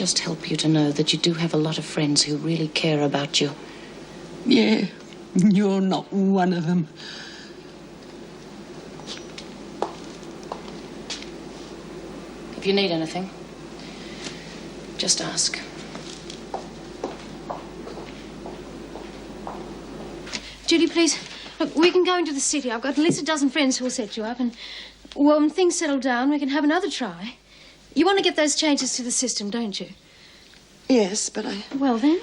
just help you to know that you do have a lot of friends who really care about you. Yeah, you're not one of them. If you need anything, just ask. Judy, please. Look, we can go into the city. I've got at least a dozen friends who will set you up. And when things settle down, we can have another try. You want to get those changes to the system, don't you? Yes, but I... Well, then?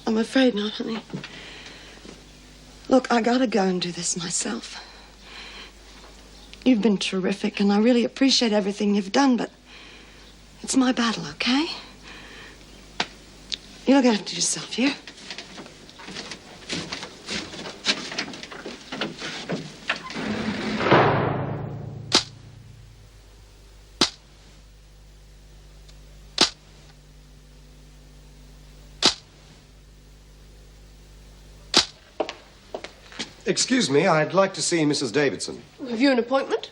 I'm afraid not, honey. Look, I gotta go and do this myself. You've been terrific, and I really appreciate everything you've done, but it's my battle, okay? You look after yourself, here. Excuse me, I'd like to see Mrs. Davidson. Have you an appointment?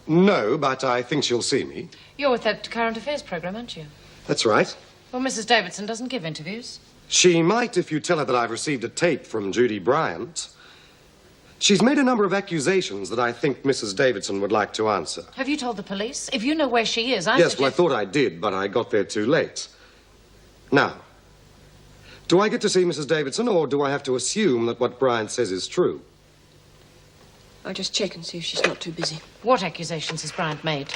No, but I think she'll see me. You're with that current affairs program, aren't you? That's right. Well, Mrs. Davidson doesn't give interviews. She might if you tell her that I've received a tape from Judy Bryant. She's made a number of accusations that I think Mrs. Davidson would like to answer. Have you told the police? If you know where she is, Yes, well, I thought I did, but I got there too late. Now, do I get to see Mrs. Davidson, or do I have to assume that what Bryant says is true? I'll just check and see if she's not too busy. What accusations has Bryant made?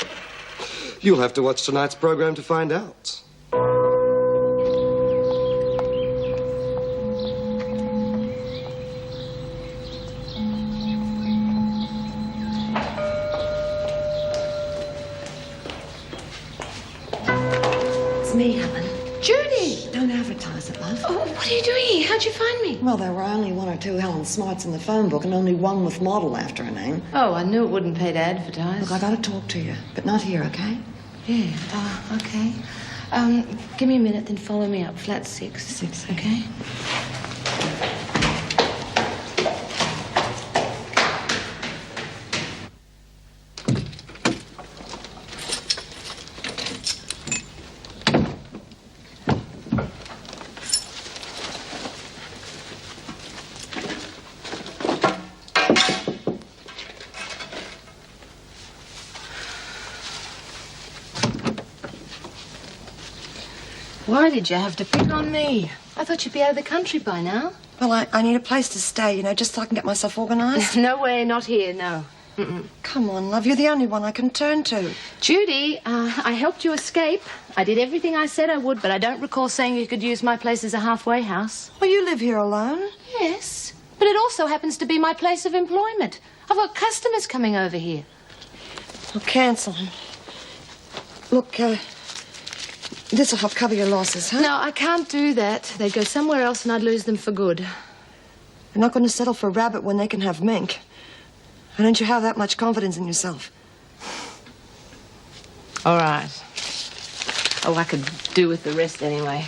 You'll have to watch tonight's program to find out. It's me, Helen. Judy! Don't advertise it, love. Oh, what are you doing here? How'd you find me? Well, there were only one or two Helen Smarts in the phone book and only one with model after her name. Oh, I knew it wouldn't pay to advertise. Look, I gotta talk to you, but not here, okay? Yeah, okay. Give me a minute, then follow me up. Flat 6. 6, okay? Why did you have to pick on me? I thought you'd be out of the country by now. Well, I need a place to stay, you know, just so I can get myself organised. No way, not here, no. Come on, love, you're the only one I can turn to. Judy, I helped you escape. I did everything I said I would, but I don't recall saying you could use my place as a halfway house. Well, you live here alone. Yes, but it also happens to be my place of employment. I've got customers coming over here. I'll cancel them. Look, this'll help cover your losses, huh? No, I can't do that. They'd go somewhere else and I'd lose them for good. You're not going to settle for rabbit when they can have mink. Why don't you have that much confidence in yourself? All right. Oh, I could do with the rest anyway.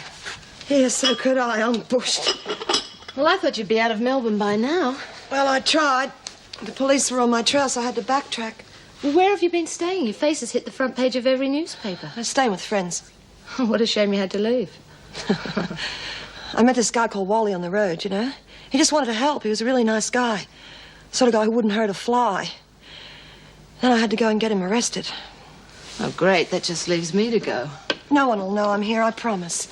Yeah, so could I. I'm bushed. Well, I thought you'd be out of Melbourne by now. Well, I tried. The police were on my trail, so I had to backtrack. Well, where have you been staying? Your face has hit the front page of every newspaper. I was staying with friends. What a shame you had to leave. I met this guy called Wally on the road, you know. He just wanted to help. He was a really nice guy. Sort of guy who wouldn't hurt a fly. Then I had to go and get him arrested. Oh, great. That just leaves me to go. No one will know I'm here, I promise.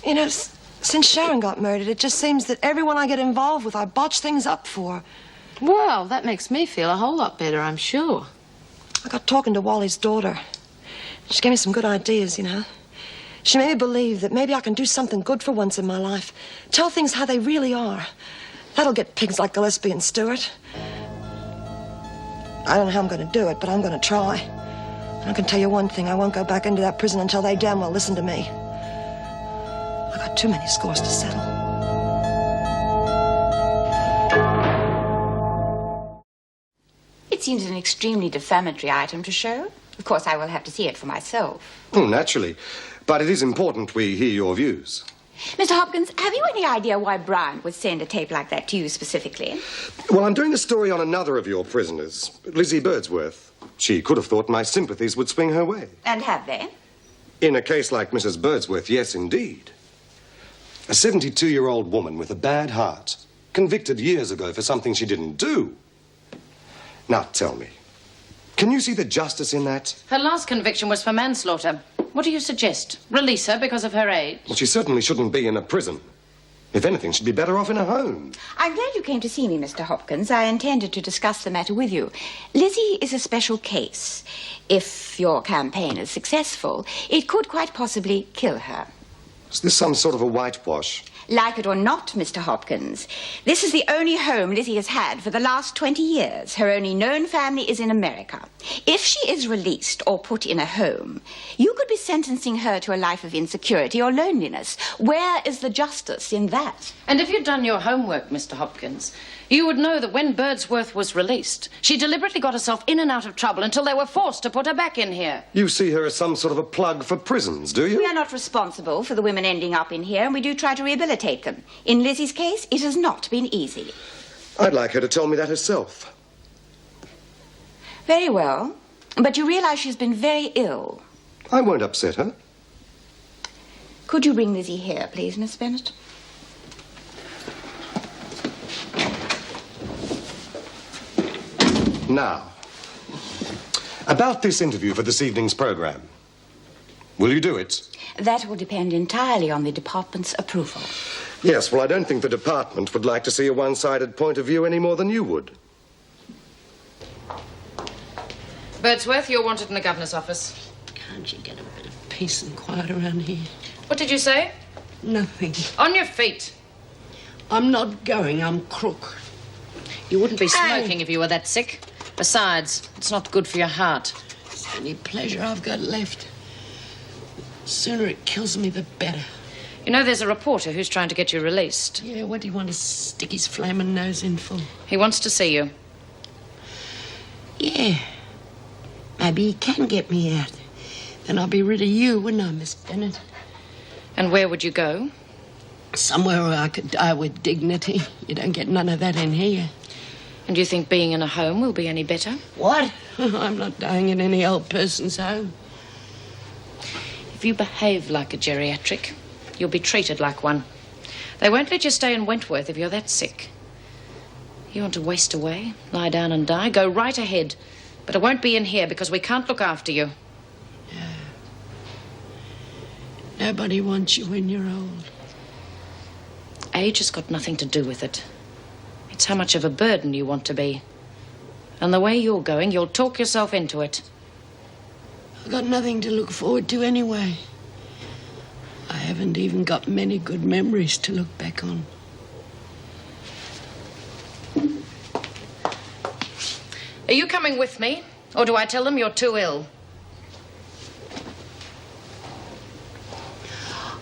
You know, since Sharon got murdered, it just seems that everyone I get involved with, I botch things up for. Well, that makes me feel a whole lot better, I'm sure. I got talking to Wally's daughter. She gave me some good ideas, you know. She made me believe that maybe I can do something good for once in my life. Tell things how they really are. That'll get pigs like Gillespie and Stewart. I don't know how I'm going to do it, but I'm going to try. And I can tell you one thing, I won't go back into that prison until they damn well listen to me. I got too many scores to settle. It seems an extremely defamatory item to show. Of course, I will have to see it for myself. Oh, naturally. But it is important we hear your views. Mr. Hopkins, have you any idea why Bryant would send a tape like that to you specifically? Well, I'm doing a story on another of your prisoners, Lizzie Birdsworth. She could have thought my sympathies would swing her way. And have they? In a case like Mrs. Birdsworth, yes, indeed. A 72-year-old woman with a bad heart, convicted years ago for something she didn't do. Now, tell me, can you see the justice in that? Her last conviction was for manslaughter. What do you suggest? Release her because of her age? Well, she certainly shouldn't be in a prison. If anything, she'd be better off in a home. I'm glad you came to see me, Mr. Hopkins. I intended to discuss the matter with you. Lizzie is a special case. If your campaign is successful, it could quite possibly kill her. Is this some sort of a whitewash? Like it or not, Mr. Hopkins, this is the only home Lizzie has had for the last 20 years. Her only known family is in America. If she is released or put in a home, you could be sentencing her to a life of insecurity or loneliness. Where is the justice in that? And if you'd done your homework, Mr. Hopkins, you would know that when Birdsworth was released, she deliberately got herself in and out of trouble until they were forced to put her back in here. You see her as some sort of a plug for prisons, do you? We are not responsible for the women ending up in here, and we do try to rehabilitate them. In Lizzie's case, it has not been easy. I'd like her to tell me that herself. Very well. But you realize she's been very ill. I won't upset her. Could you bring Lizzie here, please, Miss Bennett? Now, about this interview for this evening's program. Will you do it? That will depend entirely on the department's approval. Yes, well, I don't think the department would like to see a one-sided point of view any more than you would. Birdsworth, you're wanted in the governor's office. Can't you get a bit of peace and quiet around here? What did you say? Nothing. On your feet. I'm not going. I'm crook. You wouldn't be smoking if you were that sick. Besides, it's not good for your heart. It's the only pleasure I've got left. The sooner it kills me, the better. You know, there's a reporter who's trying to get you released. Yeah, what do you want to stick his flaming nose in for? He wants to see you. Yeah. Maybe he can get me out. Then I'll be rid of you, wouldn't I, Miss Bennett? And where would you go? Somewhere where I could die with dignity. You don't get none of that in here. And do you think being in a home will be any better? What? I'm not dying in any old person's home. If you behave like a geriatric, you'll be treated like one. They won't let you stay in Wentworth if you're that sick. You want to waste away, lie down and die? Go right ahead. But it won't be in here because we can't look after you. Nobody wants you when you're old. Age has got nothing to do with it. It's how much of a burden you want to be. And the way you're going, you'll talk yourself into it. I've got nothing to look forward to anyway. I haven't even got many good memories to look back on. Are you coming with me? Or do I tell them you're too ill?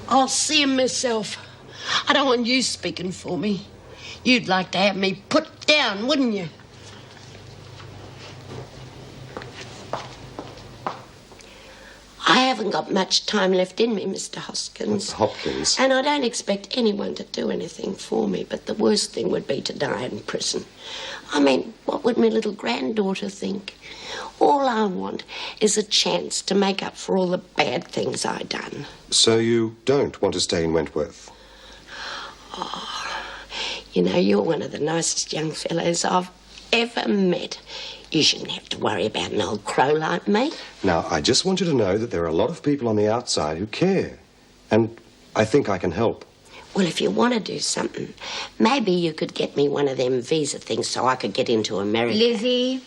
I'll see him myself. I don't want you speaking for me. You'd like to have me put down, wouldn't you? I haven't got much time left in me, Mr. Hoskins. Hopkins. And I don't expect anyone to do anything for me, but the worst thing would be to die in prison. I mean, what would my little granddaughter think? All I want is a chance to make up for all the bad things I done. So you don't want to stay in Wentworth? Oh, you know, you're one of the nicest young fellows I've ever met. You shouldn't have to worry about an old crow like me. Now, I just want you to know that there are a lot of people on the outside who care. And I think I can help. Well, if you want to do something, maybe you could get me one of them visa things so I could get into America. Lizzie?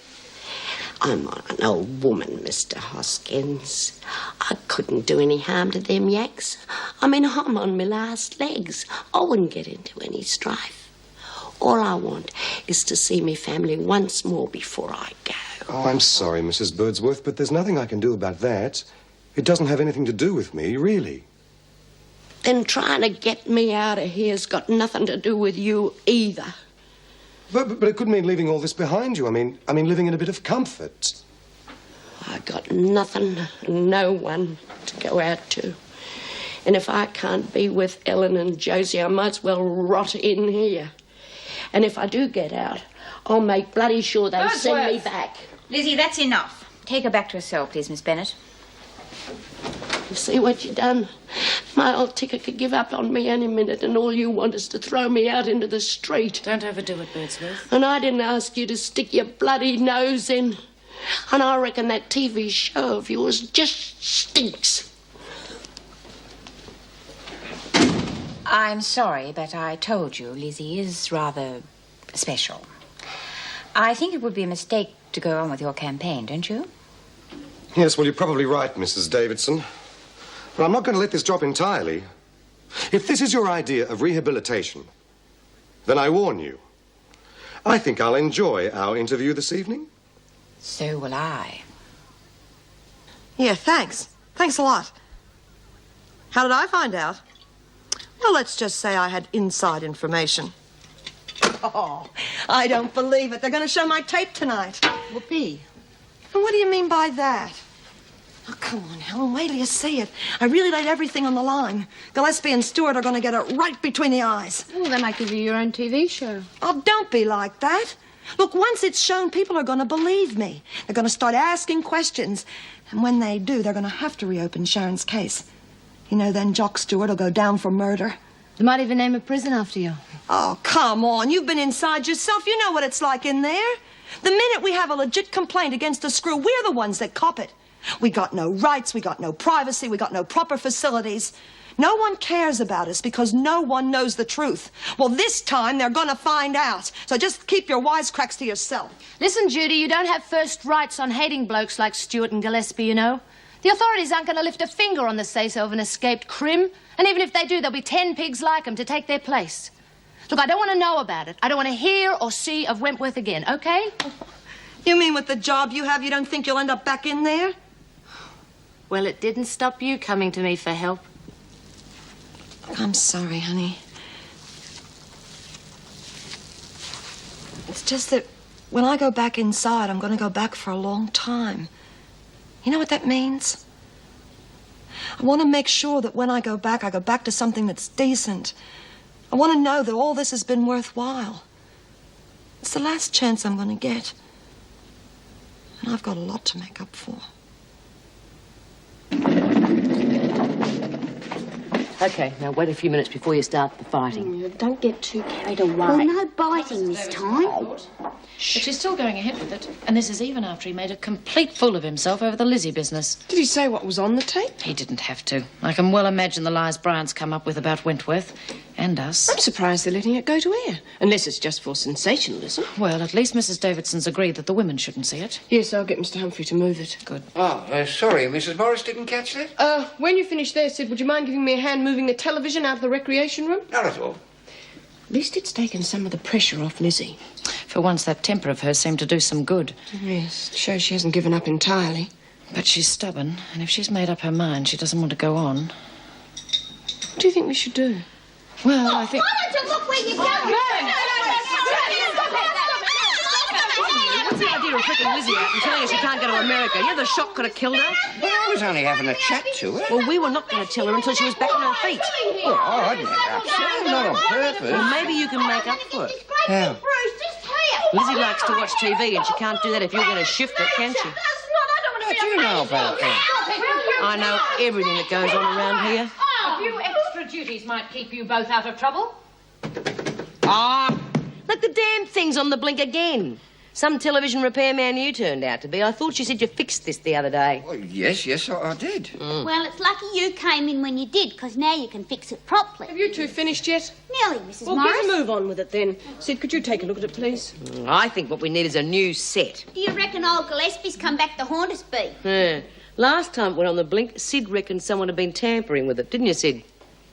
I'm an old woman, Mr. Hoskins. I couldn't do any harm to them yaks. I mean, I'm on my last legs. I wouldn't get into any strife. All I want is to see me family once more before I go. Oh, I'm sorry, Mrs. Birdsworth, but there's nothing I can do about that. It doesn't have anything to do with me, really. Then trying to get me out of here's got nothing to do with you either. But it could mean leaving all this behind you. I mean, living in a bit of comfort. I got nothing and no one to go out to. And if I can't be with Ellen and Josie, I might as well rot in here. And if I do get out, I'll make bloody sure they send me back. Lizzie, that's enough. Take her back to her cell, please, Miss Bennett. See what you done? My old ticker could give up on me any minute, and all you want is to throw me out into the street. Don't overdo it, Birdsworth. And I didn't ask you to stick your bloody nose in. And I reckon that TV show of yours just stinks. I'm sorry, but I told you Lizzie is rather special. I think it would be a mistake to go on with your campaign, don't you? Yes, well, you're probably right, Mrs. Davidson. But I'm not going to let this drop entirely. If this is your idea of rehabilitation, then I warn you. I think I'll enjoy our interview this evening. So will I. Yeah, thanks. Thanks a lot. How did I find out? Well, let's just say I had inside information. Oh, I don't believe it. They're going to show my tape tonight. Whoopee. And what do you mean by that? Oh, come on, Helen, wait till you see it. I really laid everything on the line. Gillespie and Stewart are going to get it right between the eyes. Well, they might give you your own TV show. Oh, don't be like that. Look, once it's shown, people are going to believe me. They're going to start asking questions. And when they do, they're going to have to reopen Sharon's case. You know, then Jock Stewart will go down for murder. They might even name a prison after you. Oh, come on. You've been inside yourself. You know what it's like in there. The minute we have a legit complaint against a screw, we're the ones that cop it. We got no rights, we got no privacy, we got no proper facilities. No one cares about us because no one knows the truth. Well, this time they're going to find out. So just keep your wisecracks to yourself. Listen, Judy, you don't have first rights on hating blokes like Stewart and Gillespie, you know. The authorities aren't going to lift a finger on the say-so of an escaped crim. And even if they do, there'll be 10 pigs like them to take their place. Look, I don't want to know about it. I don't want to hear or see of Wentworth again, okay? You mean with the job you have, you don't think you'll end up back in there? Well, it didn't stop you coming to me for help. I'm sorry, honey. It's just that when I go back inside, I'm going to go back for a long time. You know what that means? I want to make sure that when I go back to something that's decent. I want to know that all this has been worthwhile. It's the last chance I'm going to get. And I've got a lot to make up for. Okay, now wait a few minutes before you start the fighting. Don't get too carried away. Well, no biting this time. But she's still going ahead with it. And this is even after he made a complete fool of himself over the Lizzie business. Did he say what was on the tape? He didn't have to. I can well imagine the lies Bryant's come up with about Wentworth and us. I'm surprised they're letting it go to air. Unless it's just for sensationalism. Well, at least Mrs. Davidson's agreed that the women shouldn't see it. Yes, I'll get Mr. Humphrey to move it. Good. Oh, sorry, Mrs. Morris didn't catch that? When you finish there, Sid, would you mind giving me a hand moving the television out of the recreation room? Not at all. At least it's taken some of the pressure off Lizzie. For once, that temper of hers seemed to do some good. Yes, it shows she hasn't given up entirely. But she's stubborn, and if she's made up her mind, she doesn't want to go on. What do you think we should do? Well, I think... Why don't you look where you're going? What's the idea of freaking Lizzie out and telling her she can't go to America? You know the shock could have killed her? Well, I was only having a chat to her. Well, we were not going to tell her until she was back on her feet. Well, I'd make up for it, not on purpose. Well, maybe you can make up for it. How? Lizzie likes to watch TV, and she can't do that if you're going to shift it, can she? What do you know about that? I know everything that goes on around here. A few extra duties might keep you both out of trouble. Look, the damn thing's on the blink again. Some television repairman you turned out to be. I thought you said you fixed this the other day. Well, yes, I did. Well, it's lucky you came in when you did, because now you can fix it properly. Have you two finished yet? Nearly, Mrs. Well, Morris. better move on with it then. Sid, could you take a look at it, please? I think what we need is a new set. Do you reckon old Gillespie's come back to haunt us, Bee? Last time it went on the blink, Sid reckoned someone had been tampering with it, didn't you, Sid?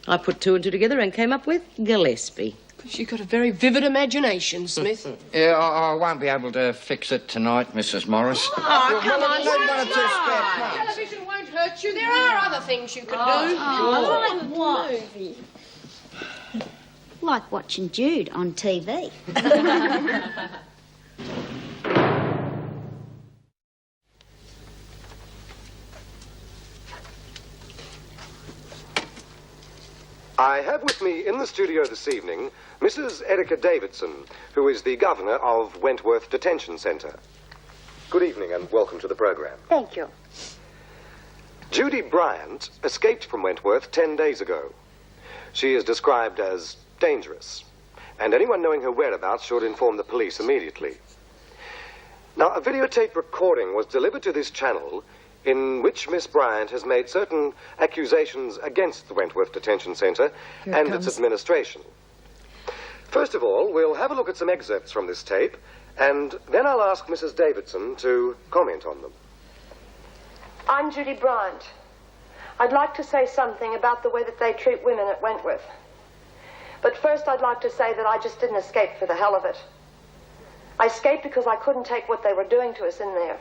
I put two and two together and came up with Gillespie. You've got a very vivid imagination, Smith. Yeah, I won't be able to fix it tonight, Mrs. Morris. Oh, come on, one or two spare parts. Television won't hurt you. There are other things you can do. Like what? Like watching Jude on TV. I have with me in the studio this evening Mrs. Erica Davidson, who is the governor of Wentworth Detention Centre. Good evening and welcome to the program. Thank you. Judy Bryant escaped from Wentworth 10 days ago. She is described as dangerous, and anyone knowing her whereabouts should inform the police immediately. Now, a videotape recording was delivered to this channel in which Miss Bryant has made certain accusations against the Wentworth Detention Centre and its administration. First of all, we'll have a look at some excerpts from this tape, and then I'll ask Mrs. Davidson to comment on them. I'm Judy Bryant. I'd like to say something about the way that they treat women at Wentworth. But first I'd like to say that I just didn't escape for the hell of it. I escaped because I couldn't take what they were doing to us in there.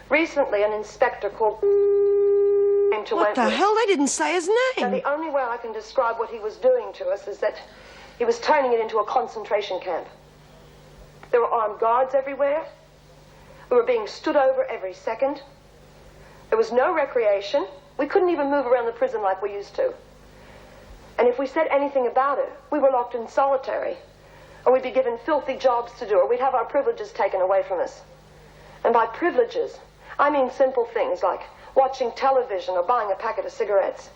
Recently, an inspector called came to Wentworth. What the hell? They didn't say his Now, name. the only way I can describe what he was doing to us is that he was turning it into a concentration camp. There were armed guards everywhere. We were being stood over every second. There was no recreation. We couldn't even move around the prison like we used to. And if we said anything about it, we were locked in solitary. Or we'd be given filthy jobs to do, or we'd have our privileges taken away from us. And by privileges, I mean simple things like watching television or buying a packet of cigarettes.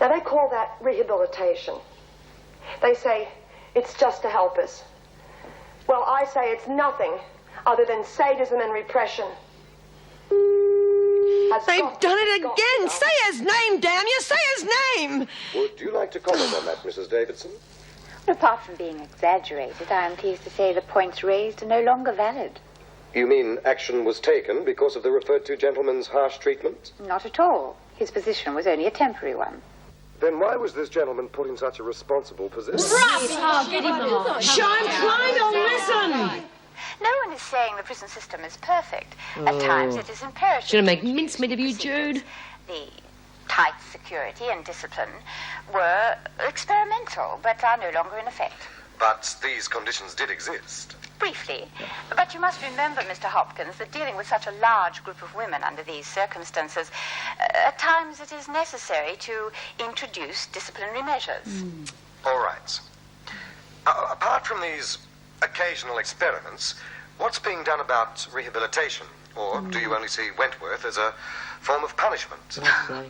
Now, they call that rehabilitation. They say it's just to help us. Well, I say it's nothing other than sadism and repression. They've done it again. Say his name, damn you. Say his name. Would you like to comment on that, Mrs. Davidson? Apart from being exaggerated, I am pleased to say the points raised are no longer valid. You mean action was taken because of the referred to gentleman's harsh treatment? Not at all. His position was only a temporary one. Then why was this gentleman put in such a responsible position? Get him on. Shine Klein on, listen! No one is saying the prison system is perfect. At times it is imperative. Should I make mincemeat of you, Jude? The tight security and discipline were experimental, but are no longer in effect. But these conditions did exist. Briefly. But you must remember, Mr. Hopkins, that dealing with such a large group of women under these circumstances, at times it is necessary to introduce disciplinary measures. All right. Apart from these occasional experiments, what's being done about rehabilitation? Or do you only see Wentworth as a form of punishment?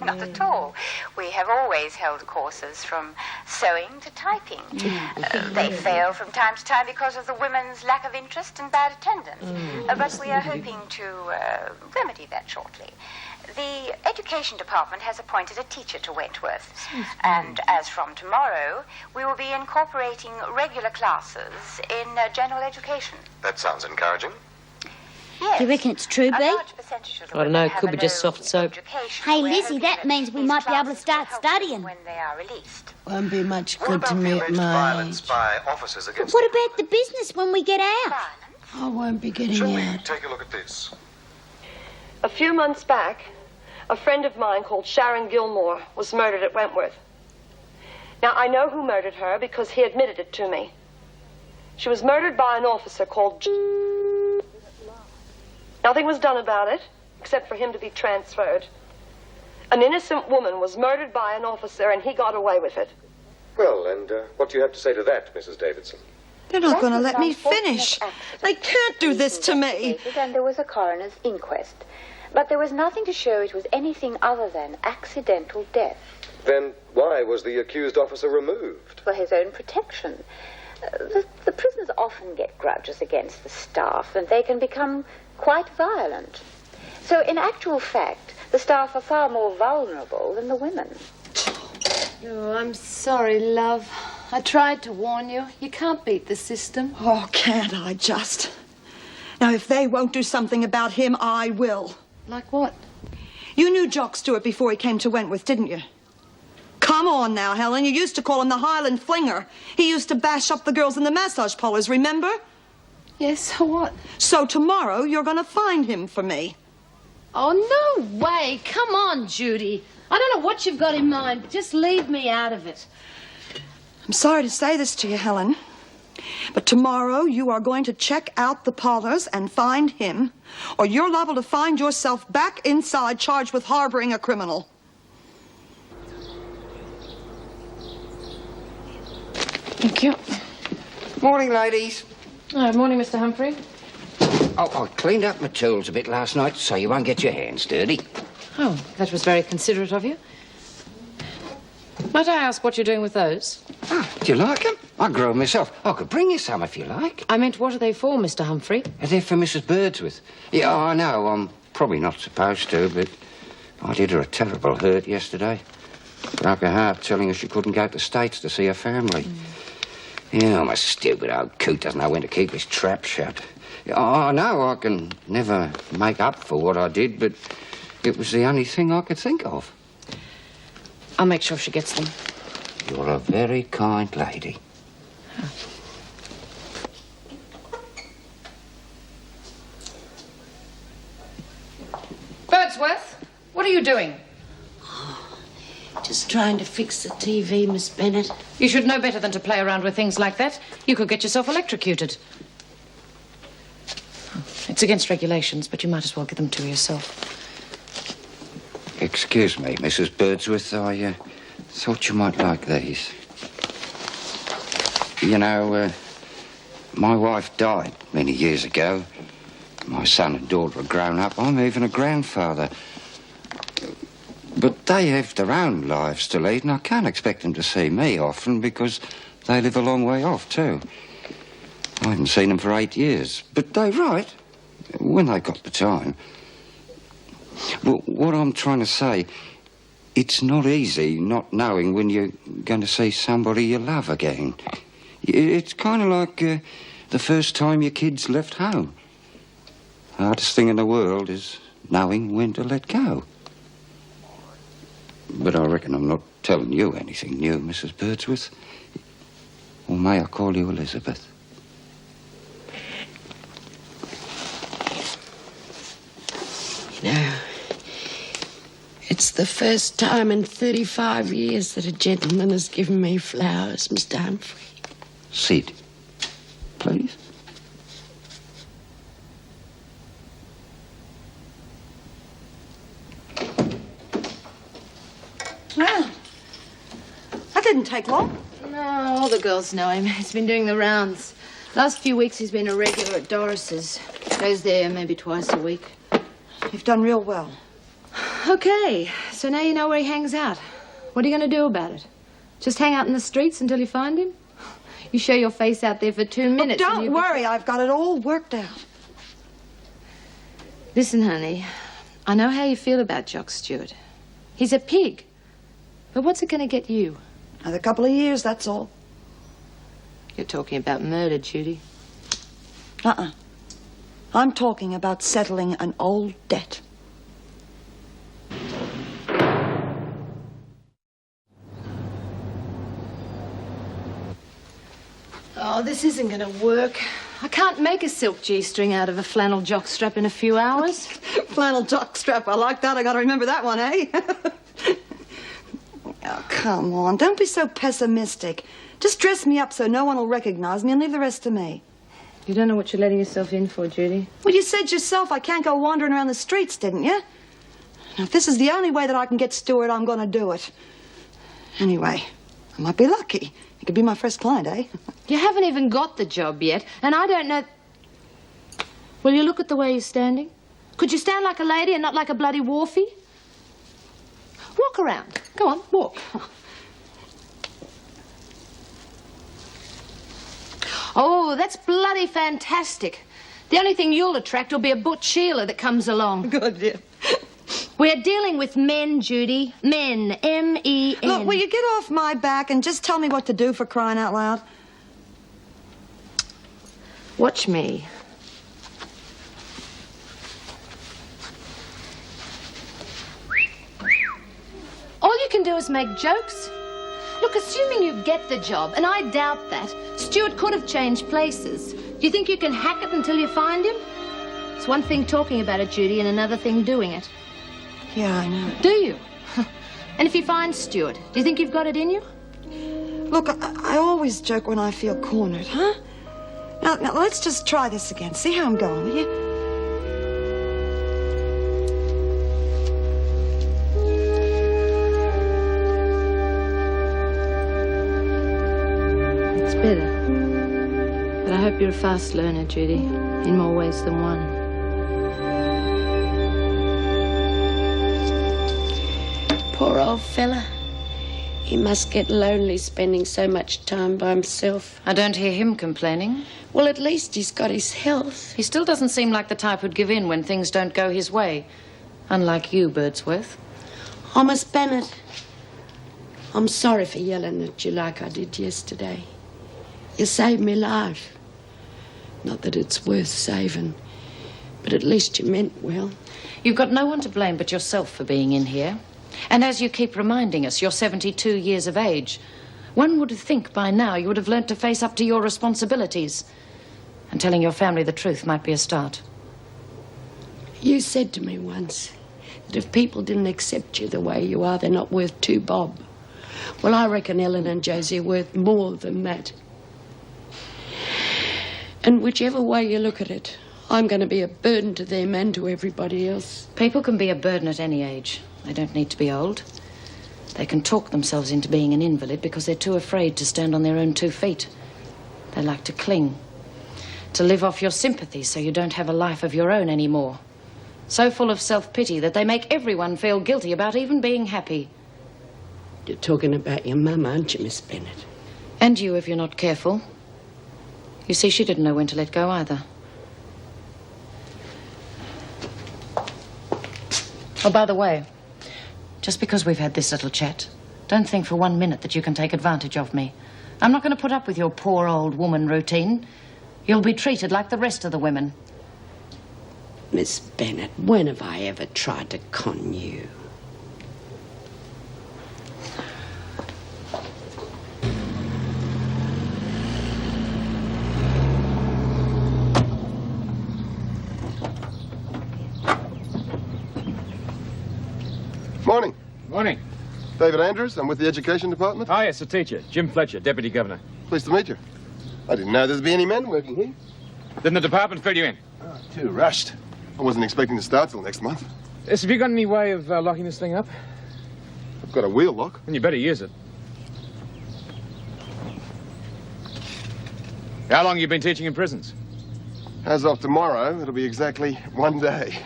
Not at all. We have always held courses from sewing to typing. They fail from time to time because of the women's lack of interest and bad attendance. But we are hoping to remedy that shortly. The Education Department has appointed a teacher to Wentworth. And as from tomorrow, we will be incorporating regular classes in general education. That sounds encouraging. Yes. Do you reckon it's true, A B? large percentage of the I don't women know, have could be a just low soft soap. education. Hey, We're Lizzie, hoping that means we these might be able to classes start will help them studying. when they are released. Won't be much What good about to the me at alleged my violence age. by officers against What about the business when we get out? I won't be getting Shall we out. take a look at this? A few months back, a friend of mine called Sharon Gilmore was murdered at Wentworth. Now, I know who murdered her because he admitted it to me. She was murdered by an officer called Nothing was done about it, except for him to be transferred. An innocent woman was murdered by an officer, and he got away with it. Well, and what do you have to say to that, Mrs. Davidson? They're not going to let me finish. They can't do this to me. And there was a coroner's inquest. But there was nothing to show it was anything other than accidental death. Then why was the accused officer removed? For his own protection. The prisoners often get grudges against the staff, and they can become quite violent. So, in actual fact, the staff are far more vulnerable than the women. Oh, I'm sorry, love. I tried to warn you. You can't beat the system. Oh, can't I just? Now, if they won't do something about him, I will. Like what? You knew Jock Stewart before he came to Wentworth, didn't you? Come on now, Helen. You used to call him the Highland Flinger. He used to bash up the girls in the massage parlors, remember? Yes, so what? So tomorrow you're going to find him for me. Oh, no way. Come on, Judy. I don't know what you've got in mind, but just leave me out of it. I'm sorry to say this to you, Helen, but tomorrow you are going to check out the parlors and find him, or you're liable to find yourself back inside charged with harboring a criminal. Thank you. Morning, ladies. Oh, morning, Mr. Humphrey. I cleaned up my tools a bit last night so you won't get your hands dirty. Oh, that was very considerate of you. Might I ask what you're doing with those? Oh, do you like them? I grow 'em myself. I could bring you some if you like. I meant, what are they for, Mr. Humphrey? They're for Mrs. Birdsworth. Yeah, I know, I'm probably not supposed to, but I did her a terrible hurt yesterday. Broke her heart telling her she couldn't go to the States to see her family. Yeah, I'm a stupid old coot, doesn't know when to keep his trap shut. I know I can never make up for what I did, but it was the only thing I could think of. I'll make sure she gets them. You're a very kind lady. Birdsworth, what are you doing? Just trying to fix the TV, Miss Bennett. You should know better than to play around with things like that. You could get yourself electrocuted. It's against regulations, but you might as well get them to yourself. Excuse me, Mrs. Birdsworth, I thought you might like these. You know, my wife died many years ago. My son and daughter are grown up. I'm even a grandfather. But they have their own lives to lead, and I can't expect them to see me often because they live a long way off, too. I haven't seen them for 8 years, but they write when they've got the time. Well, what I'm trying to say, it's not easy not knowing when you're going to see somebody you love again. It's kind of like the first time your kids left home. The hardest thing in the world is knowing when to let go. But I reckon I'm not telling you anything new, Mrs. Birdsworth. Or may I call you Elizabeth? You know, it's the first time in 35 years that a gentleman has given me flowers, Mr. Humphrey. Sid, please. Well, that didn't take long. No, all the girls know him. He's been doing the rounds. Last few weeks he's been a regular at Doris's. Goes there maybe twice a week. You've done real well. Okay, so now you know where he hangs out. What are you going to do about it? Just hang out in the streets until you find him? You show your face out there for 2 minutes. Well, don't worry, I've got it all worked out. Listen, honey, I know how you feel about Jock Stewart. He's a pig. But what's it going to get you? Another couple of years, that's all. You're talking about murder, Judy. I'm talking about settling an old debt. Oh, this isn't going to work. I can't make a silk G-string out of a flannel jockstrap in a few hours. Flannel jockstrap, I like that. I got to remember that one, eh? Oh, come on. Don't be so pessimistic. Just dress me up so no one will recognize me and leave the rest to me. You don't know what you're letting yourself in for, Judy. Well, you said yourself I can't go wandering around the streets, didn't you? Now, if this is the only way that I can get Stewart, I'm going to do it. Anyway, I might be lucky. You could be my first client, eh? You haven't even got the job yet, and I don't know... Will you look at the way you're standing? Could you stand like a lady and not like a bloody wharfie? Walk around. Go on, walk. Oh, that's bloody fantastic. The only thing you'll attract will be a butch Sheila that comes along. Good, dear. We're dealing with men, Judy. Men. M-E-N. Look, will you get off my back and just tell me what to do, for crying out loud? Watch me. All you can do is make jokes. Look, assuming you get the job, and I doubt that, Stewart could have changed places. Do you think you can hack it until you find him? It's one thing talking about it, Judy, and another thing doing it. Yeah, I know. Do you? And if you find Stewart, do you think you've got it in you? Look, I always joke when I feel cornered, huh? Now, let's just try this again. See how I'm going, will you? It's better. But I hope you're a fast learner, Judy, in more ways than one. Poor old fella. He must get lonely spending so much time by himself. I don't hear him complaining. Well, at least he's got his health. He still doesn't seem like the type who'd give in when things don't go his way. Unlike you, Birdsworth. Oh, Miss Bennett, I'm sorry for yelling at you like I did yesterday. You saved me life. Not that it's worth saving, but at least you meant well. You've got no one to blame but yourself for being in here. And as you keep reminding us, you're 72 years of age. One would think by now you would have learnt to face up to your responsibilities. And telling your family the truth might be a start. You said to me once that if people didn't accept you the way you are, they're not worth 2 bob. Well, I reckon Ellen and Josie are worth more than that. And whichever way you look at it, I'm going to be a burden to them and to everybody else. People can be a burden at any age. They don't need to be old. They can talk themselves into being an invalid because they're too afraid to stand on their own 2 feet. They like to cling, to live off your sympathy so you don't have a life of your own anymore. So full of self-pity that they make everyone feel guilty about even being happy. You're talking about your mum, aren't you, Miss Bennett? And you, if you're not careful. You see, she didn't know when to let go either. Oh, by the way, just because we've had this little chat, don't think for 1 minute that you can take advantage of me. I'm not going to put up with your poor old woman routine. You'll be treated like the rest of the women. Miss Bennett, when have I ever tried to con you? Morning. Morning. David Andrews. I'm with the Education Department. Oh, yes, the teacher. Jim Fletcher, Deputy Governor. Pleased to meet you. I didn't know there'd be any men working here. Didn't the department fill you in? Oh, too rushed. I wasn't expecting to start till next month. Yes, have you got any way of locking this thing up? I've got a wheel lock. Then you better use it. How long have you been teaching in prisons? As of tomorrow, it'll be exactly 1 day.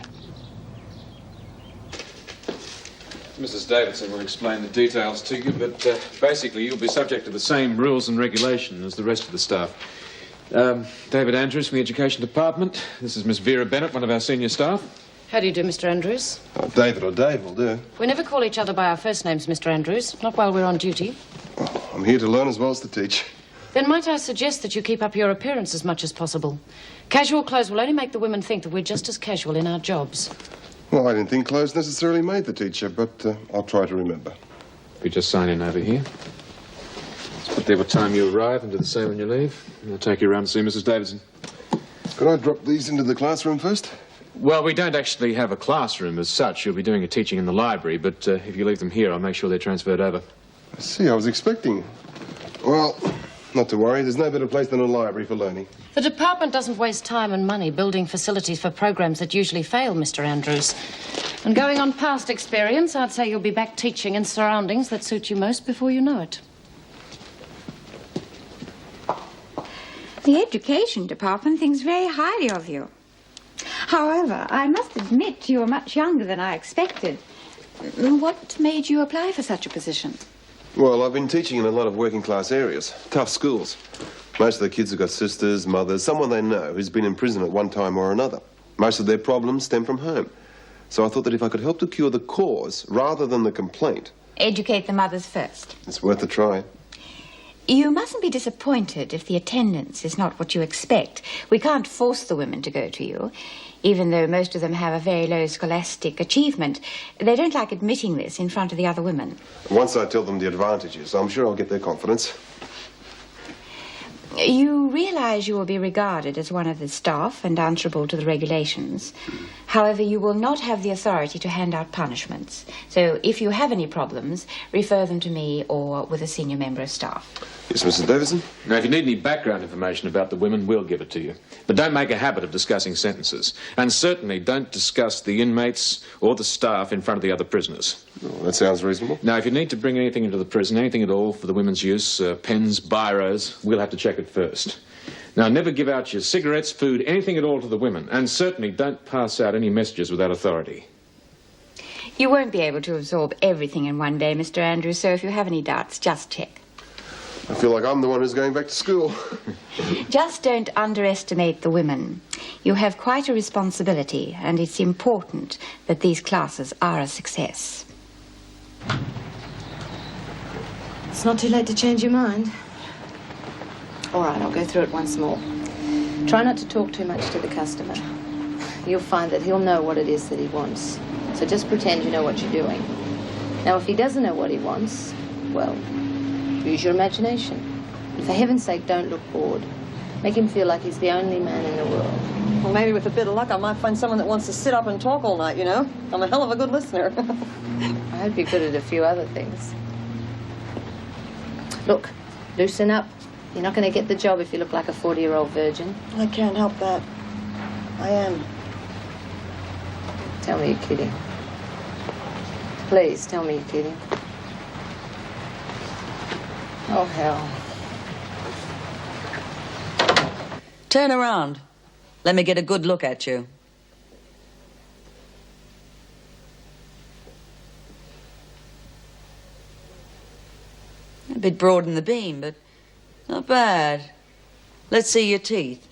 Mrs. Davidson will explain the details to you, but basically you'll be subject to the same rules and regulation as the rest of the staff. David Andrews from the Education Department. This is Miss Vera Bennett, one of our senior staff. How do you do, Mr. Andrews? Oh, David or Dave will do. We never call each other by our first names, Mr. Andrews, not while we're on duty. Oh, I'm here to learn as well as to teach. Then might I suggest that you keep up your appearance as much as possible? Casual clothes will only make the women think that we're just as casual in our jobs. Well, I didn't think clothes necessarily made the teacher, but I'll try to remember. If you just sign in over here. Just put there what time you arrive and do the same when you leave. And I'll take you around to see Mrs. Davidson. Could I drop these into the classroom first? Well, we don't actually have a classroom as such. You'll be doing your teaching in the library, but if you leave them here, I'll make sure they're transferred over. I see, I was expecting. Well, not to worry. There's no better place than a library for learning. The department doesn't waste time and money building facilities for programs that usually fail, Mr. Andrews. And going on past experience, I'd say you'll be back teaching in surroundings that suit you most before you know it. The Education Department thinks very highly of you. However, I must admit you are much younger than I expected. What made you apply for such a position? Well, I've been teaching in a lot of working-class areas, tough schools. Most of the kids have got sisters, mothers, someone they know who's been in prison at one time or another. Most of their problems stem from home. So I thought that if I could help to cure the cause rather than the complaint... Educate the mothers first. It's worth a try. You mustn't be disappointed if the attendance is not what you expect. We can't force the women to go to you. Even though most of them have a very low scholastic achievement, they don't like admitting this in front of the other women. Once I tell them the advantages, I'm sure I'll get their confidence. You realize you will be regarded as one of the staff and answerable to the regulations. However, you will not have the authority to hand out punishments. So if you have any problems, refer them to me or with a senior member of staff. Yes, Mrs. Davidson? Now, if you need any background information about the women, we'll give it to you. But don't make a habit of discussing sentences. And certainly don't discuss the inmates or the staff in front of the other prisoners. Oh, that sounds reasonable. Now, if you need to bring anything into the prison, anything at all for the women's use, pens, biros, we'll have to check it first. Now, never give out your cigarettes, food, anything at all to the women. And certainly don't pass out any messages without authority. You won't be able to absorb everything in one day, Mr. Andrews, so if you have any doubts, just check. I feel like I'm the one who's going back to school. Just don't underestimate the women. You have quite a responsibility, and it's important that these classes are a success. It's not too late to change your mind. All right, I'll go through it once more. Try not to talk too much to the customer. You'll find that he'll know what it is that he wants. So just pretend you know what you're doing. Now, if he doesn't know what he wants, well, use your imagination. And for heaven's sake, don't look bored. Make him feel like he's the only man in the world. Well, maybe with a bit of luck, I might find someone that wants to sit up and talk all night, you know? I'm a hell of a good listener. I hope you're good at a few other things. Look, loosen up. You're not going to get the job if you look like a 40-year-old virgin. I can't help that. I am. Tell me you're kidding. Please, tell me you're kidding. Oh, hell. Turn around. Let me get a good look at you. A bit broad in the beam, but not bad. Let's see your teeth.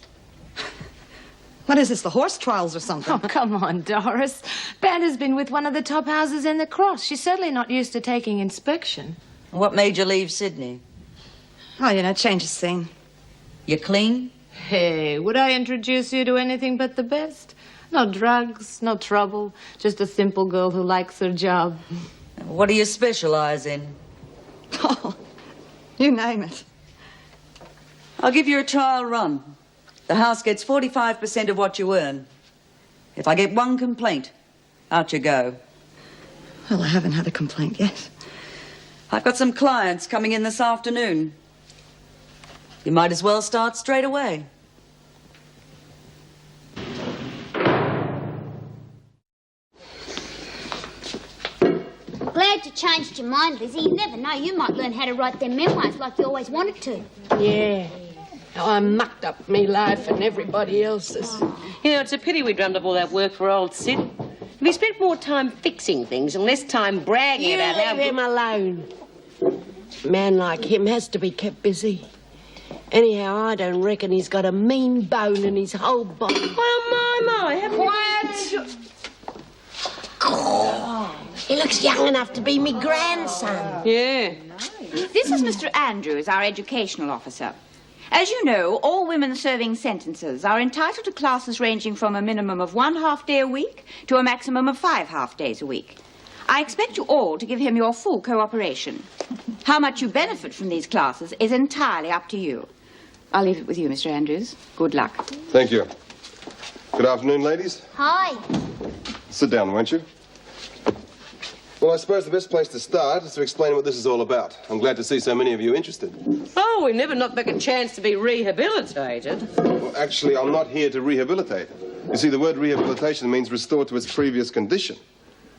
What is this, the horse trials or something? Oh, come on, Doris. Banner's been with one of the top houses in the Cross. She's certainly not used to taking inspection. What made you leave Sydney? Oh, you know, change the scene. You clean? Hey, would I introduce you to anything but the best? No drugs, no trouble. Just a simple girl who likes her job. What do you specialize in? Oh, you name it. I'll give you a trial run. The house gets 45% of what you earn. If I get one complaint, out you go. Well, I haven't had a complaint yet. I've got some clients coming in this afternoon. You might as well start straight away. Glad you changed your mind, Lizzie. You never know. You might learn how to write them memoirs like you always wanted to. Yeah. I mucked up me life and everybody else's. You know, it's a pity we drummed up all that work for old Sid. If he spent more time fixing things and less time bragging about how... Leave him alone. A man like him has to be kept busy. Anyhow, I don't reckon he's got a mean bone in his whole body. Well, my, have Quiet! Oh, he looks young enough to be me grandson. Yeah. This is Mr. Andrews, our educational officer. As you know, all women serving sentences are entitled to classes ranging from a minimum of 1 half-day a week to a maximum of 5 half-days a week. I expect you all to give him your full cooperation. How much you benefit from these classes is entirely up to you. I'll leave it with you, Mr. Andrews. Good luck. Thank you. Good afternoon, ladies. Hi. Sit down, won't you? Well, I suppose the best place to start is to explain what this is all about. I'm glad to see so many of you interested. Oh, we've never knocked back a chance to be rehabilitated. Well, actually, I'm not here to rehabilitate. You see, the word rehabilitation means restore to its previous condition.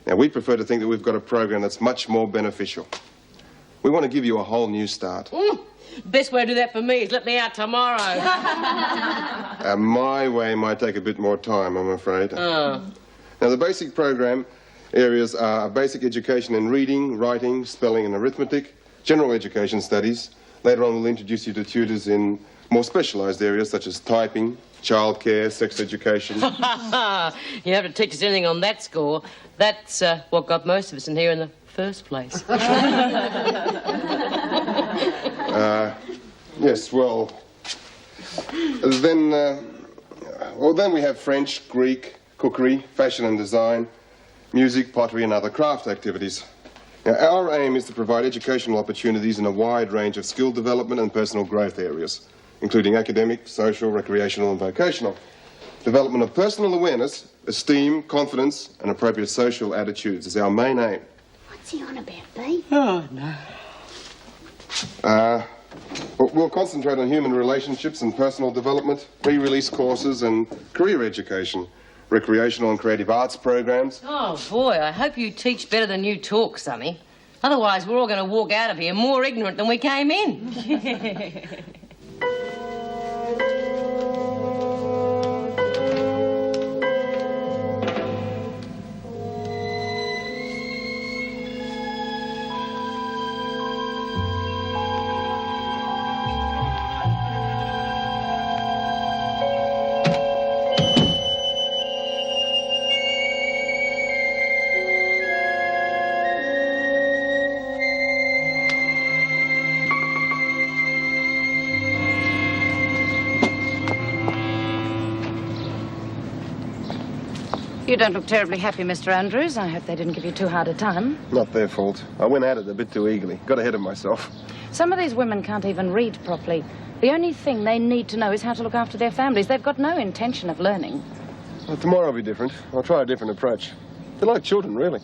Now, we prefer to think that we've got a program that's much more beneficial. We want to give you a whole new start. Best way to do that for me is let me out tomorrow. My way might take a bit more time, I'm afraid. Oh. Now, the basic program areas are basic education in reading, writing, spelling and arithmetic, general education studies. Later on, we'll introduce you to tutors in more specialised areas such as typing, childcare, sex education. You haven't teach us anything on that score. That's what got most of us in here in the first place. Yes, well, then we have French, Greek, cookery, fashion and design, music, pottery and other craft activities. Now, our aim is to provide educational opportunities in a wide range of skill development and personal growth areas, including academic, social, recreational and vocational. Development of personal awareness, esteem, confidence and appropriate social attitudes is our main aim. What's he on about, B? Oh, no. We'll concentrate on human relationships and personal development, pre-release courses and career education, recreational and creative arts programs. Oh, boy, I hope you teach better than you talk, Sonny. Otherwise, we're all going to walk out of here more ignorant than we came in. You don't look terribly happy, Mr. Andrews. I hope they didn't give you too hard a time. Not their fault. I went at it a bit too eagerly. Got ahead of myself. Some of these women can't even read properly. The only thing they need to know is how to look after their families. They've got no intention of learning. Well, tomorrow will be different. I'll try a different approach. They're like children, really.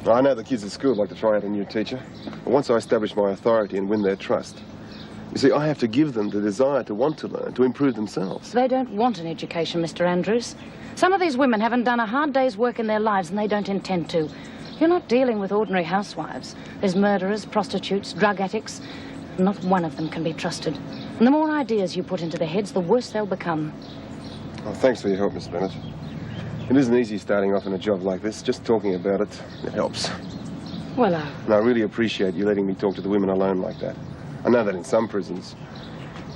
I know the kids at school like to try out a new teacher. But once I establish my authority and win their trust, you see, I have to give them the desire to want to learn, to improve themselves. They don't want an education, Mr. Andrews. Some of these women haven't done a hard day's work in their lives, and they don't intend to. You're not dealing with ordinary housewives. There's murderers, prostitutes, drug addicts. Not one of them can be trusted. And the more ideas you put into their heads, the worse they'll become. Well, thanks for your help, Miss Bennett. It isn't easy starting off in a job like this. Just talking about it, it helps. Well, And I really appreciate you letting me talk to the women alone like that. I know that in some prisons,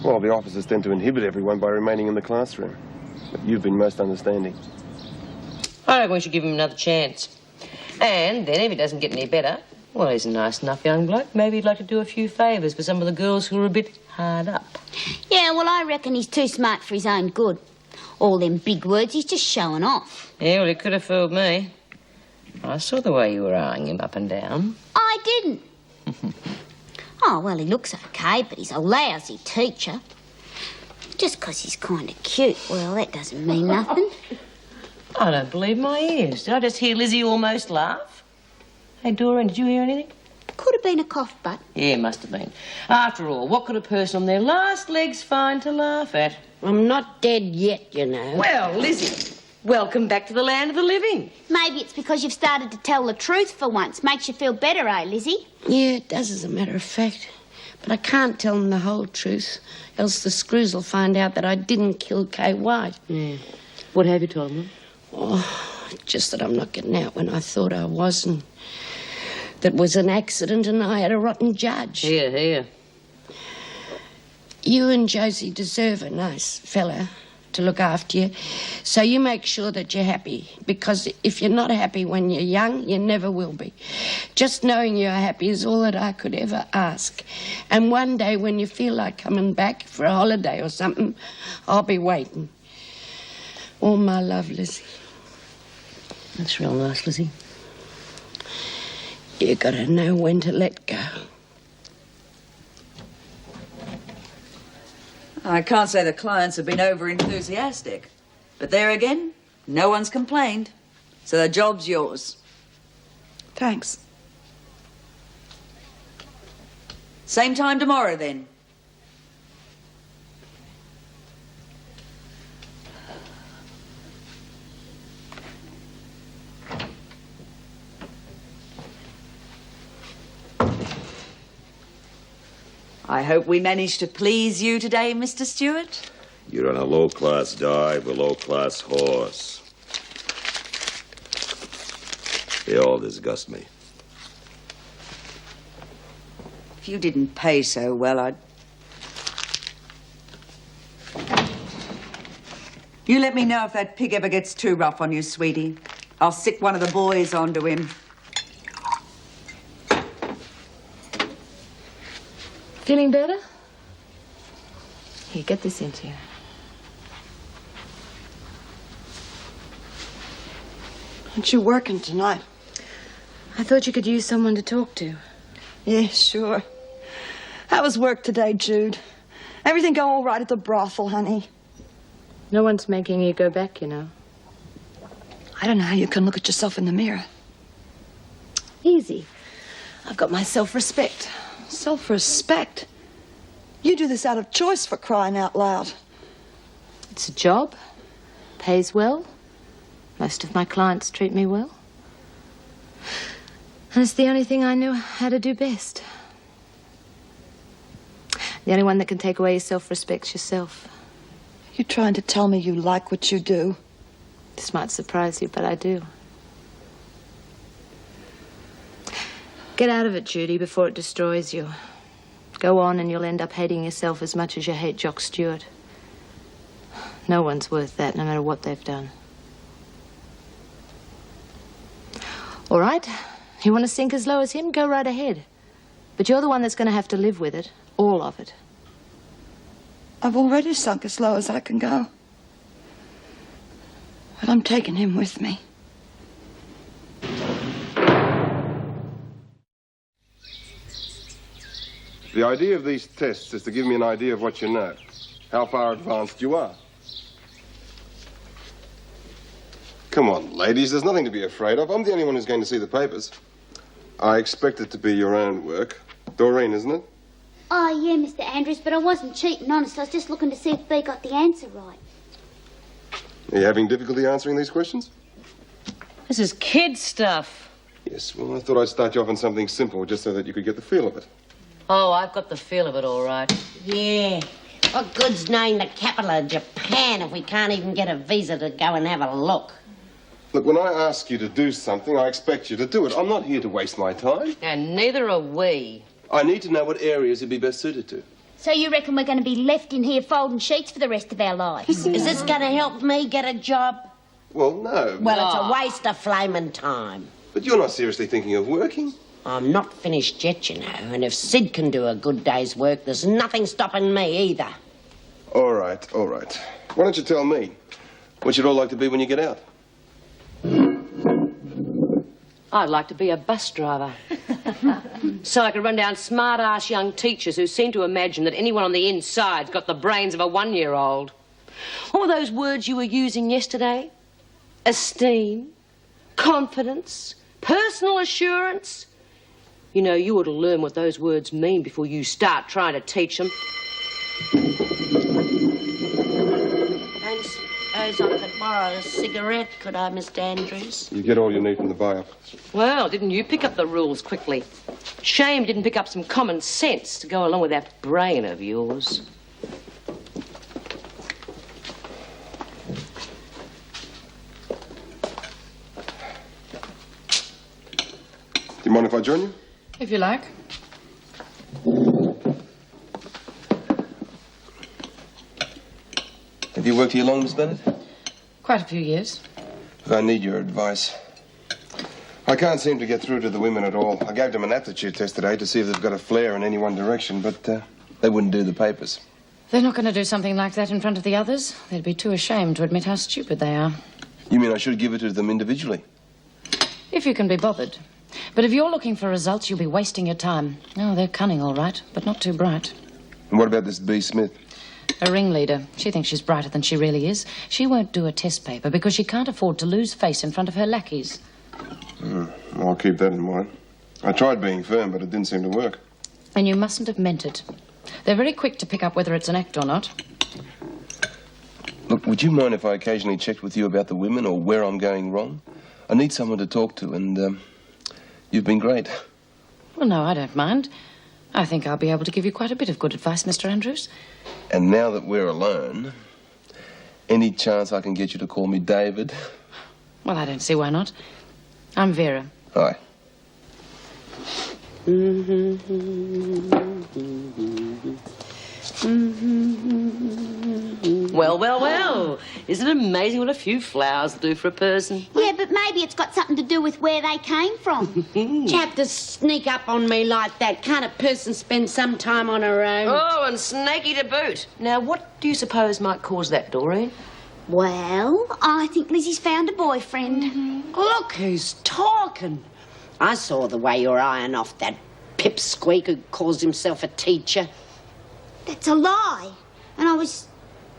well, the officers tend to inhibit everyone by remaining in the classroom. But you've been most understanding. I reckon we should give him another chance. And then if he doesn't get any better, well, he's a nice enough young bloke. Maybe he'd like to do a few favours for some of the girls who are a bit hard up. Yeah, well, I reckon he's too smart for his own good. All them big words, he's just showing off. Yeah, well, he could have fooled me. I saw the way you were eyeing him up and down. I didn't. Oh, well, he looks okay, but he's a lousy teacher. Just 'cause he's kind of cute, well, that doesn't mean nothing. I don't believe my ears. Did I just hear Lizzie almost laugh? Hey, Doreen, did you hear anything? Could have been a cough butt. Yeah, must have been. After all, what could a person on their last legs find to laugh at? I'm not dead yet, you know. Well, Lizzie, welcome back to the land of the living. Maybe it's because you've started to tell the truth for once. Makes you feel better, eh, Lizzie? Yeah, it does, as a matter of fact. But I can't tell them the whole truth, else the screws will find out that I didn't kill Kay White. Yeah. What have you told them? Oh, just that I'm not getting out when I thought I was, and that was an accident and I had a rotten judge. Here, here. You and Josie deserve a nice fella to look after you, so you make sure that you're happy, because if you're not happy when you're young, you never will be. Just knowing you're happy is all that I could ever ask. And one day when you feel like coming back for a holiday or something, I'll be waiting. All my love, Lizzie. That's real nice, Lizzie. You gotta know when to let go. I can't say the clients have been over-enthusiastic. But there again, no one's complained. So the job's yours. Thanks. Same time tomorrow, then. I hope we managed to please you today, Mr. Stewart. You're on a low-class dive, a low-class horse. They all disgust me. If you didn't pay so well, I'd... You let me know if that pig ever gets too rough on you, sweetie. I'll sick one of the boys onto him. Feeling better? Here, get this into you. Aren't you working tonight? I thought you could use someone to talk to. Yeah, sure. How was work today, Jude? Everything go all right at the brothel, honey? No one's making you go back, you know. I don't know how you can look at yourself in the mirror. Easy. I've got my self-respect. Self-respect? You do this out of choice, for crying out loud. It's a job. Pays well. Most of my clients treat me well. And it's the only thing I know how to do best. The only one that can take away your self-respect's yourself. You're trying to tell me you like what you do? This might surprise you, but I do. Get out of it, Judy, before it destroys you. Go on and you'll end up hating yourself as much as you hate Jock Stewart. No one's worth that, no matter what they've done. All right, you want to sink as low as him? Go right ahead. But you're the one that's going to have to live with it. All of it. I've already sunk as low as I can go. I But I'm taking him with me. The idea of these tests is to give me an idea of what you know, how far advanced you are. Come on, ladies, there's nothing to be afraid of. I'm the only one who's going to see the papers. I expect it to be your own work. Doreen, isn't it? Oh, yeah, Mr. Andrews, but I wasn't cheating, honest. I was just looking to see if B got the answer right. Are you having difficulty answering these questions? This is kid stuff. Yes, well, I thought I'd start you off on something simple just so that you could get the feel of it. Oh, I've got the feel of it all right. Yeah. What good's knowing the capital of Japan if we can't even get a visa to go and have a look? Look, when I ask you to do something, I expect you to do it. I'm not here to waste my time. And neither are we. I need to know what areas you'd be best suited to. So you reckon we're going to be left in here folding sheets for the rest of our lives? Is this going to help me get a job? Well, no. Well, it's a waste of flaming time. But you're not seriously thinking of working? I'm not finished yet, you know, and if Sid can do a good day's work, there's nothing stopping me either. All right, all right. Why don't you tell me what you'd all like to be when you get out? I'd like to be a bus driver. So I could run down smart-ass young teachers who seem to imagine that anyone on the inside's got the brains of a one-year-old. What were those words you were using yesterday? Esteem, confidence, personal assurance. You know, you ought to learn what those words mean before you start trying to teach them. Don't suppose I could borrow a cigarette, could I, Mr. Andrews? You get all you need from the buy-up. Well, didn't you pick up the rules quickly? Shame you didn't pick up some common sense to go along with that brain of yours. Do you mind if I join you? If you like. Have you worked here long, Miss Bennett? Quite a few years. I need your advice. I can't seem to get through to the women at all. I gave them an aptitude test today to see if they've got a flair in any one direction, but they wouldn't do the papers. They're not going to do something like that in front of the others. They'd be too ashamed to admit how stupid they are. You mean I should give it to them individually? If you can be bothered. But if you're looking for results, you'll be wasting your time. Oh, they're cunning, all right, but not too bright. And what about this B. Smith? A ringleader. She thinks she's brighter than she really is. She won't do a test paper because she can't afford to lose face in front of her lackeys. I'll keep that in mind. I tried being firm, but it didn't seem to work. And you mustn't have meant it. They're very quick to pick up whether it's an act or not. Look, would you mind if I occasionally checked with you about the women or where I'm going wrong? I need someone to talk to, and you've been great. Well, no, I don't mind. I think I'll be able to give you quite a bit of good advice, Mr. Andrews. And now that we're alone, any chance I can get you to call me David? Well, I don't see why not. I'm Vera. Hi. Well, well, well. Isn't it amazing what a few flowers do for a person? Yeah, but maybe it's got something to do with where they came from. You have to sneak up on me like that. Can't a person spend some time on her own? Oh, and snaky to boot. Now, what do you suppose might cause that, Doreen? Well, I think Lizzie's found a boyfriend. Look who's talking. I saw the way you're eyeing off that pipsqueak who calls himself a teacher. That's a lie. And I was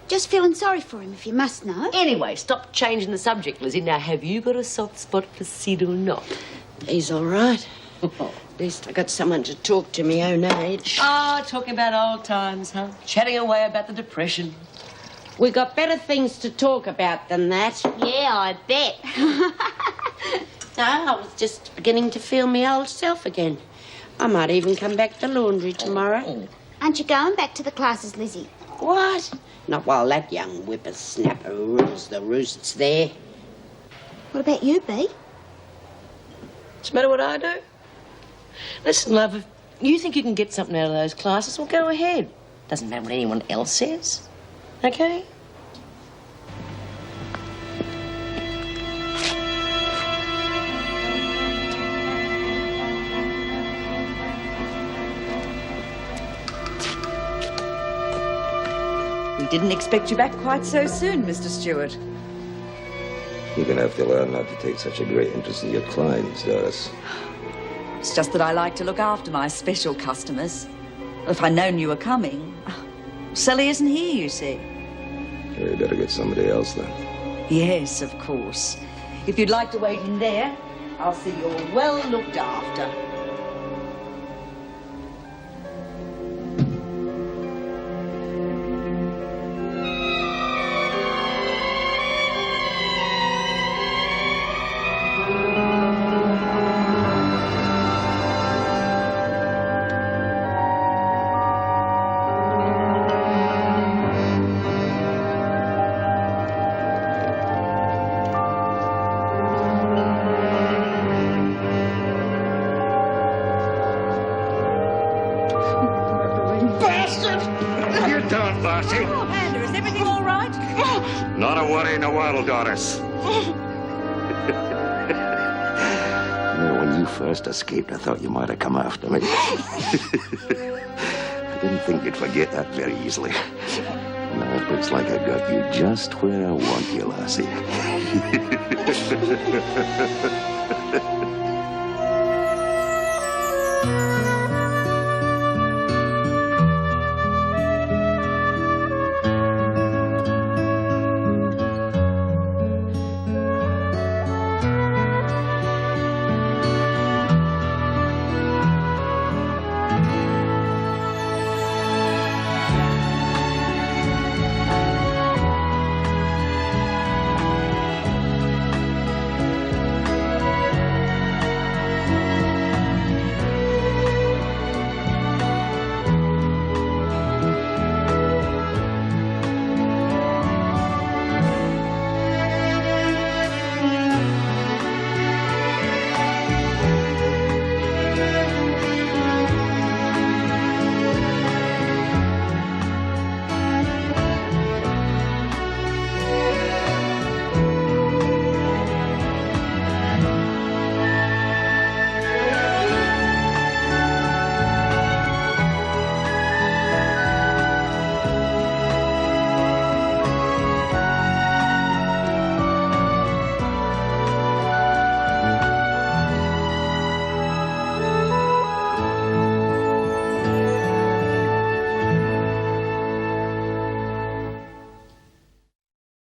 just feeling sorry for him, if you must know. Anyway, stop changing the subject, Lizzie. Now, have you got a soft spot for Sid or not? He's all right. At least I got someone to talk to me own age. Oh, talking about old times, huh? Chatting away about the Depression. We got better things to talk about than that. Yeah, I bet. No, I was just beginning to feel my old self again. I might even come back to laundry tomorrow. Aren't you going back to the classes, Lizzie? What? Not while that young whippersnapper rules the roosts there. What about you, B? What's the matter what I do? Listen, love, if you think you can get something out of those classes, well, go ahead. Doesn't matter what anyone else says. Okay? We didn't expect you back quite so soon, Mr. Stewart. You're going to have to learn not to take such a great interest in your clients, Doris. It's just that I like to look after my special customers. If I'd known you were coming... Sally isn't here, you see. You better get somebody else, then. Yes, of course. If you'd like to wait in there, I'll see you're well looked after. Not a worry in the world, Doris. When you first escaped, I thought you might have come after me. I didn't think you'd forget that very easily. Now it looks like I got you just where I want you, Lassie.